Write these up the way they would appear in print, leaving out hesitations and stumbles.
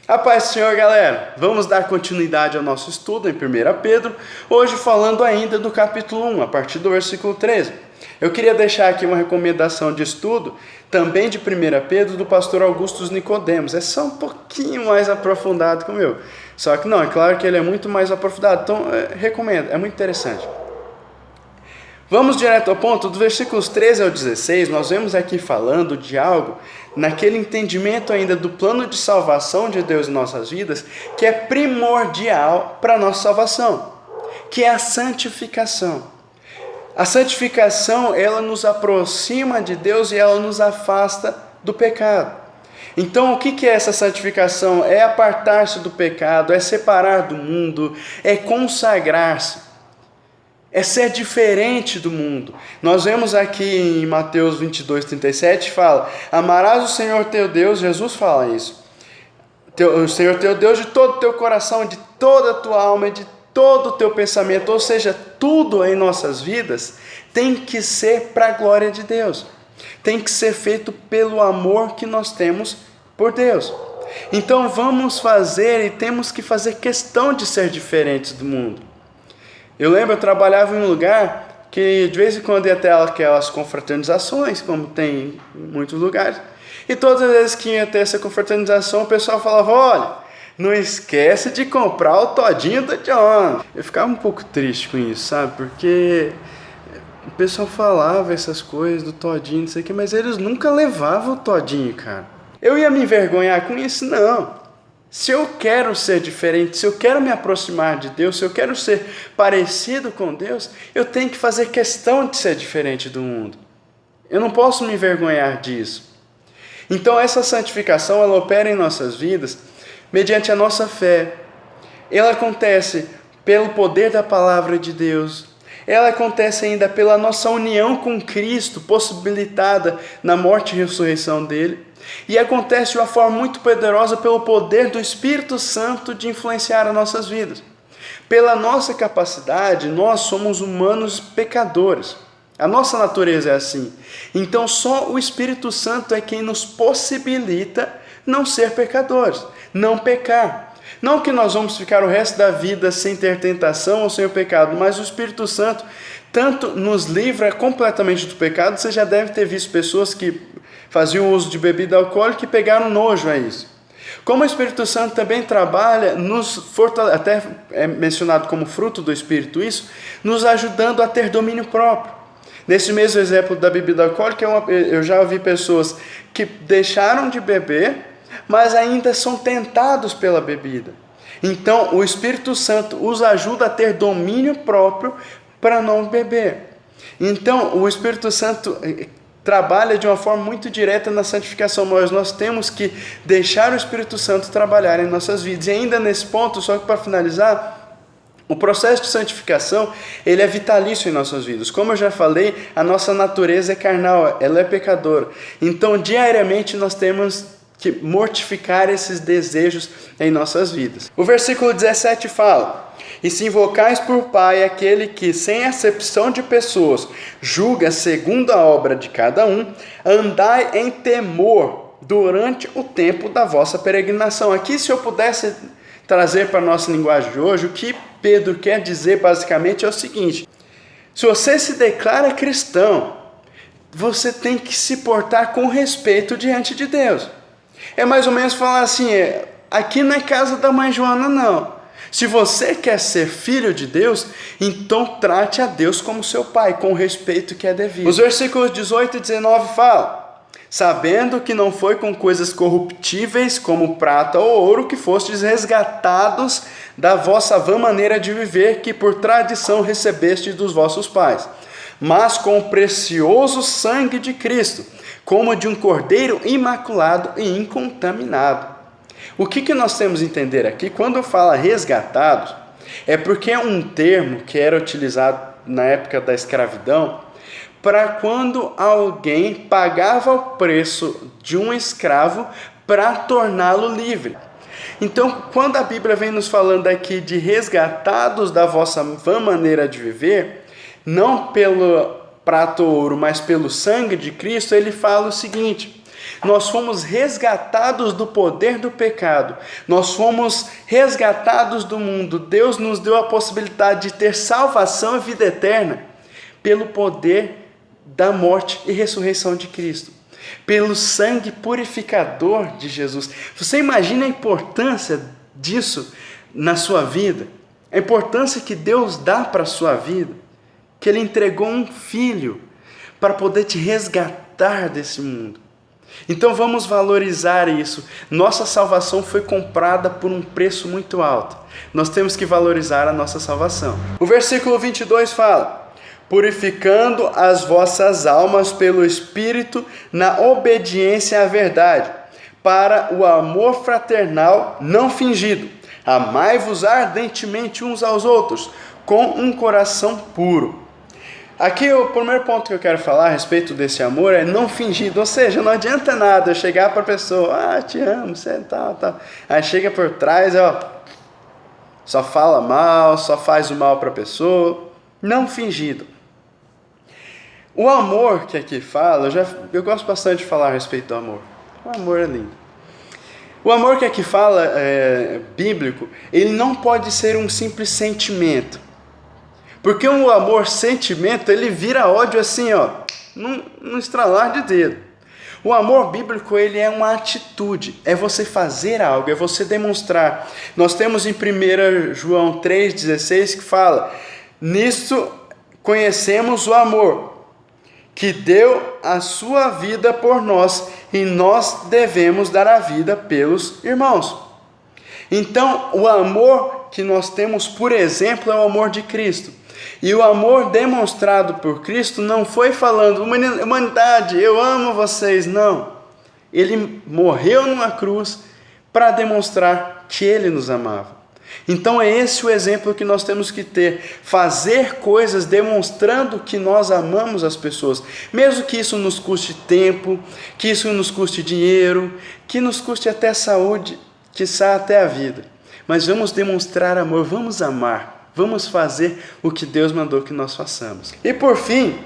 A paz do Senhor, galera! Vamos dar continuidade ao nosso estudo em 1 Pedro, hoje falando ainda do capítulo 1, a partir do versículo 13. Eu queria deixar aqui uma recomendação de estudo, também de 1 Pedro, do pastor Augusto Nicodemos. É só um pouquinho mais aprofundado que o meu. Só que não, é claro que ele é muito mais aprofundado, então recomendo, é muito interessante. Vamos direto ao ponto, do versículos 13 ao 16, nós vemos aqui falando de algo, naquele entendimento ainda do plano de salvação de Deus em nossas vidas, que é primordial para a nossa salvação, que é a santificação. A santificação, ela nos aproxima de Deus e ela nos afasta do pecado. Então, o que é essa santificação? É apartar-se do pecado, é separar do mundo, é consagrar-se. É ser diferente do mundo. Nós vemos aqui em Mateus 22:37, fala: amarás o Senhor teu Deus, Jesus fala isso, o Senhor teu Deus de todo o teu coração, de toda a tua alma e de todo o teu pensamento. Ou seja, tudo em nossas vidas tem que ser para a glória de Deus, tem que ser feito pelo amor que nós temos por Deus. Então vamos fazer e temos que fazer questão de ser diferentes do mundo. Eu lembro, eu trabalhava em um lugar que de vez em quando ia ter aquelas confraternizações, como tem em muitos lugares, e todas as vezes que ia ter essa confraternização, o pessoal falava: olha, não esquece de comprar o todinho do John. Eu ficava um pouco triste com isso, sabe, porque o pessoal falava essas coisas do todinho, não sei o que, mas eles nunca levavam o todinho, cara. Eu ia me envergonhar com isso? Não. Se eu quero ser diferente, se eu quero me aproximar de Deus, se eu quero ser parecido com Deus, eu tenho que fazer questão de ser diferente do mundo. Eu não posso me envergonhar disso. Então essa santificação, ela opera em nossas vidas mediante a nossa fé. Ela acontece pelo poder da palavra de Deus. Ela acontece ainda pela nossa união com Cristo, possibilitada na morte e ressurreição dele. E acontece de uma forma muito poderosa pelo poder do Espírito Santo de influenciar as nossas vidas. Pela nossa capacidade, nós somos humanos pecadores. A nossa natureza é assim. Então só o Espírito Santo é quem nos possibilita não ser pecadores, não pecar. Não que nós vamos ficar o resto da vida sem ter tentação ou sem o pecado, mas o Espírito Santo tanto nos livra completamente do pecado. Você já deve ter visto pessoas que faziam uso de bebida alcoólica e pegaram nojo a isso. Como o Espírito Santo também trabalha, até é mencionado como fruto do Espírito isso, nos ajudando a ter domínio próprio. Nesse mesmo exemplo da bebida alcoólica, eu já ouvi pessoas que deixaram de beber, mas ainda são tentados pela bebida. Então, o Espírito Santo os ajuda a ter domínio próprio para não beber. Então, o Espírito Santo trabalha de uma forma muito direta na santificação, mas nós temos que deixar o Espírito Santo trabalhar em nossas vidas. E ainda nesse ponto, só que para finalizar, o processo de santificação, ele é vitalício em nossas vidas. Como eu já falei, a nossa natureza é carnal, ela é pecadora. Então, diariamente, nós temos que mortificar esses desejos em nossas vidas. O versículo 17 fala: e se invocais por Pai aquele que, sem acepção de pessoas, julga segundo a obra de cada um, andai em temor durante o tempo da vossa peregrinação. Aqui, se eu pudesse trazer para a nossa linguagem de hoje, o que Pedro quer dizer basicamente é o seguinte: se você se declara cristão, você tem que se portar com respeito diante de Deus. É mais ou menos falar assim: aqui não é casa da mãe Joana, não. Se você quer ser filho de Deus, então trate a Deus como seu pai, com o respeito que é devido. Os versículos 18 e 19 falam: sabendo que não foi com coisas corruptíveis como prata ou ouro que fostes resgatados da vossa vã maneira de viver, que por tradição recebestes dos vossos pais, mas com o precioso sangue de Cristo, como de um cordeiro imaculado e incontaminado. O que nós temos a entender aqui? Quando fala resgatados, é porque é um termo que era utilizado na época da escravidão para quando alguém pagava o preço de um escravo para torná-lo livre. Então, quando a Bíblia vem nos falando aqui de resgatados da vossa vã maneira de viver, não pelo prata ou ouro, mas pelo sangue de Cristo, ele fala o seguinte: Nós fomos resgatados do poder do pecado. Nós fomos resgatados do mundo. Deus nos deu a possibilidade de ter salvação e vida eterna pelo poder da morte e ressurreição de Cristo, pelo sangue purificador de Jesus. Você imagina a importância disso na sua vida? A importância que Deus dá para a sua vida, que Ele entregou um filho para poder te resgatar desse mundo. Então vamos valorizar isso. Nossa salvação foi comprada por um preço muito alto. Nós temos que valorizar a nossa salvação. O versículo 22 fala: purificando as vossas almas pelo Espírito na obediência à verdade, para o amor fraternal não fingido. Amai-vos ardentemente uns aos outros, com um coração puro. Aqui o primeiro ponto que eu quero falar a respeito desse amor é não fingido, ou seja, não adianta nada eu chegar para a pessoa, te amo, você tal. Aí chega por trás, só fala mal, só faz o mal para a pessoa. Não fingido. O amor que aqui fala, eu gosto bastante de falar a respeito do amor. O amor é lindo. O amor que aqui fala, bíblico, ele não pode ser um simples sentimento. Porque o amor, sentimento, ele vira ódio assim, num estralar de dedo. O amor bíblico, ele é uma atitude, é você fazer algo, é você demonstrar. Nós temos em 1 João 3,16 que fala: nisto conhecemos o amor, que deu a sua vida por nós, e nós devemos dar a vida pelos irmãos. Então, o amor que nós temos, por exemplo, é o amor de Cristo. E o amor demonstrado por Cristo não foi falando, humanidade, eu amo vocês, não. Ele morreu numa cruz para demonstrar que Ele nos amava. Então é esse o exemplo que nós temos que ter, fazer coisas demonstrando que nós amamos as pessoas, mesmo que isso nos custe tempo, que isso nos custe dinheiro, que nos custe até saúde, quiçá até a vida. Mas vamos demonstrar amor, vamos amar. Vamos fazer o que Deus mandou que nós façamos. E por fim,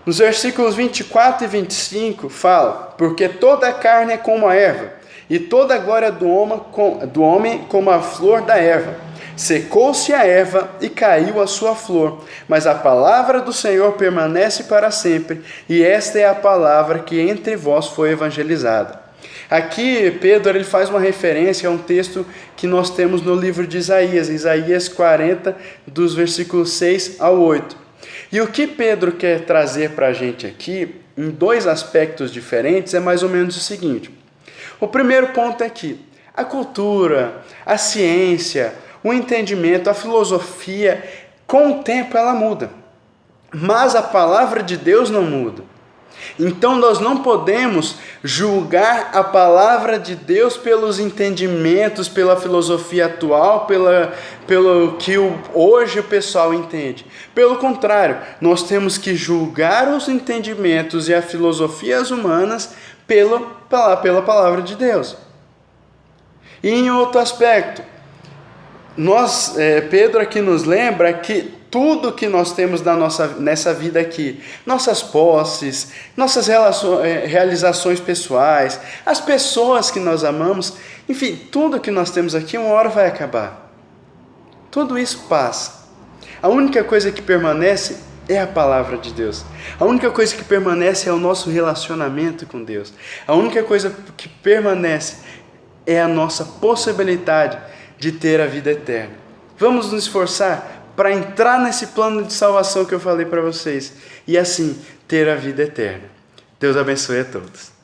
nos versículos 24 e 25 fala: porque toda a carne é como a erva, e toda a glória do homem como a flor da erva. Secou-se a erva e caiu a sua flor, mas a palavra do Senhor permanece para sempre, e esta é a palavra que entre vós foi evangelizada. Aqui Pedro ele faz uma referência a um texto que nós temos no livro de Isaías 40, dos versículos 6 ao 8. E o que Pedro quer trazer para a gente aqui, em dois aspectos diferentes, é mais ou menos o seguinte. O primeiro ponto é que a cultura, a ciência, o entendimento, a filosofia, com o tempo ela muda, mas a palavra de Deus não muda. Então nós não podemos julgar a palavra de Deus pelos entendimentos, pela filosofia atual, pelo que hoje o pessoal entende. Pelo contrário, nós temos que julgar os entendimentos e as filosofias humanas pela palavra de Deus. E em outro aspecto, Pedro aqui nos lembra que tudo que nós temos nessa vida aqui, nossas posses, nossas realizações pessoais, as pessoas que nós amamos, enfim, tudo que nós temos aqui uma hora vai acabar. Tudo isso passa. A única coisa que permanece é a palavra de Deus. A única coisa que permanece é o nosso relacionamento com Deus. A única coisa que permanece é a nossa possibilidade de ter a vida eterna. Vamos nos esforçar para entrar nesse plano de salvação que eu falei para vocês e assim ter a vida eterna. Deus abençoe a todos.